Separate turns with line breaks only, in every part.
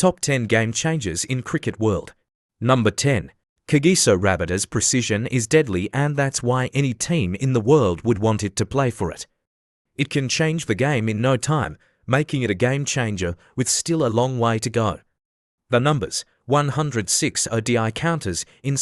Top 10 Game Changers in Cricket World. Number 10. Kagiso Rabada's precision is deadly, and that's why any team in the world would want it to play for it. It can change the game in no time, making it a game changer with still a long way to go. The numbers: 106 ODI counters in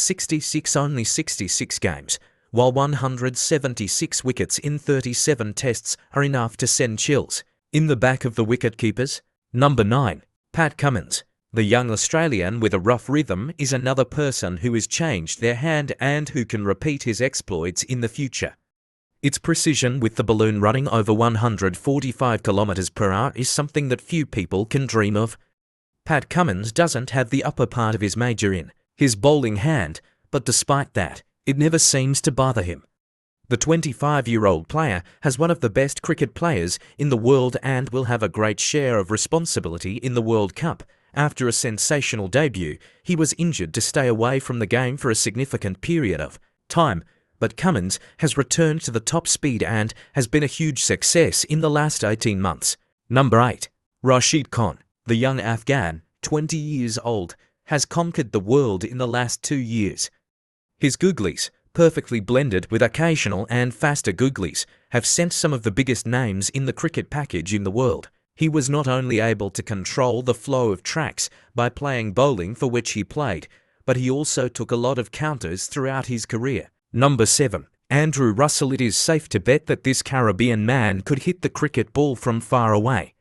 only 66 games, while 176 wickets in 37 tests are enough to send chills in the back of the wicket-keepers. Number 9. Pat Cummins. The young Australian with a rough rhythm is another person who has changed their hand and who can repeat his exploits in the future. Its precision with the balloon running over 145 km/h is something that few people can dream of. Pat Cummins doesn't have the upper part of his major in his bowling hand, but despite that, it never seems to bother him. The 25-year-old player has one of the best cricket players in the world and will have a great share of responsibility in the World Cup. After a sensational debut, he was injured to stay away from the game for a significant period of time, but Cummins has returned to the top speed and has been a huge success in the last 18 months. Number 8. Rashid Khan. The young Afghan, 20 years old, has conquered the world in the last 2 years. His googlies, perfectly blended with occasional and faster googlies, have sent some of the biggest names in the cricket package in the world. He was not only able to control the flow of tracks by playing bowling, for which he played, but he also took a lot of counters throughout his career. Number 7. Andrew Russell. It is safe to bet that this Caribbean man could hit the cricket ball from far away.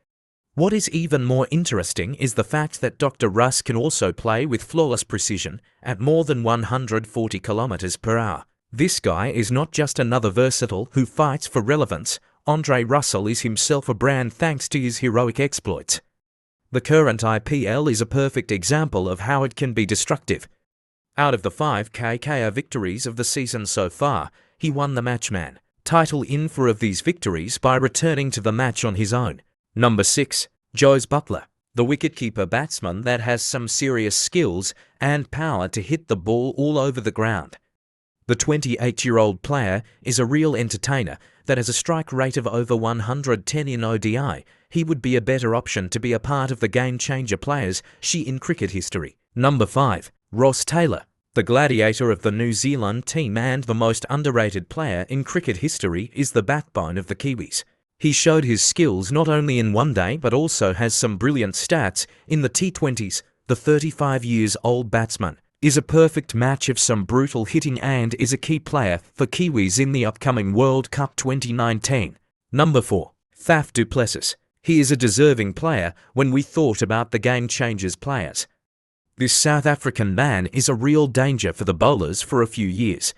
What is even more interesting is the fact that Dr. Russ can also play with flawless precision at more than 140 km/h. This guy is not just another versatile who fights for relevance. Andre Russell is himself a brand thanks to his heroic exploits. The current IPL is a perfect example of how it can be destructive. Out of the 5 KKR victories of the season so far, he won the Matchman title in 4 of these victories by returning to the match on his own. Number 6. Jos Buttler. The wicketkeeper batsman that has some serious skills and power to hit the ball all over the ground. The 28-year-old player is a real entertainer that has a strike rate of over 110 in ODI. He would be a better option to be a part of the game-changer players in cricket history. Number 5. Ross Taylor. The gladiator of the New Zealand team and the most underrated player in cricket history is the backbone of the Kiwis. He showed his skills not only in one day but also has some brilliant stats in the T20s. The 35-year-old batsman is a perfect match of some brutal hitting and is a key player for Kiwis in the upcoming World Cup 2019. Number 4. Faf du Plessis. He is a deserving player when we thought about the game changers players. This South African man is a real danger for the bowlers for a few years.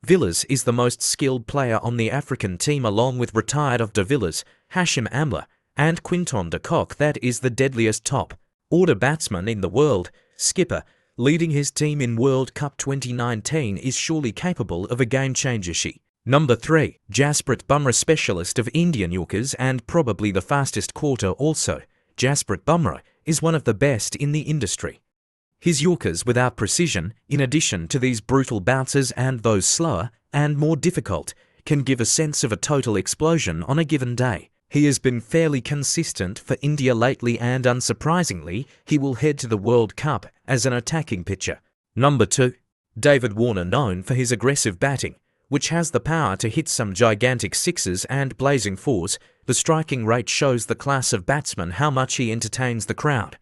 Villiers is the most skilled player on the African team along with retired of de Villiers, Hashim Amla, and Quinton de Kock. That is the deadliest top-order batsman in the world. Skipper, leading his team in World Cup 2019, is surely capable of a game-changer. Number 3. Jasprit Bumrah. Specialist of Indian Yorkers and probably the fastest quarter also. Jasprit Bumrah is one of the best in the industry. His Yorkers without precision, in addition to these brutal bounces and those slower and more difficult, can give a sense of a total explosion on a given day. He has been fairly consistent for India lately and unsurprisingly, he will head to the World Cup as an attacking pitcher. Number 2. David Warner. Known for his aggressive batting, which has the power to hit some gigantic sixes and blazing fours, the striking rate shows the class of batsman how much he entertains the crowd.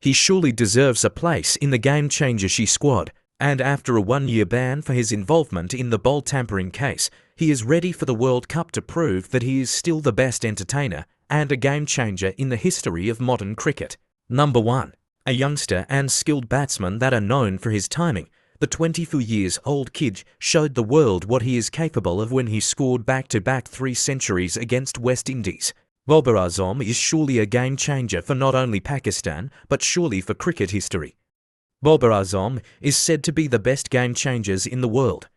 He surely deserves a place in the game-changer squad, and after a 1-year ban for his involvement in the ball tampering case, he is ready for the World Cup to prove that he is still the best entertainer and a game-changer in the history of modern cricket. Number 1. A youngster and skilled batsman that are known for his timing. The 24-year-old kid showed the world what he is capable of when he scored back-to-back 3 centuries against West Indies. Babar Azam is surely a game-changer for not only Pakistan, but surely for cricket history. Babar Azam is said to be the best game-changers in the world.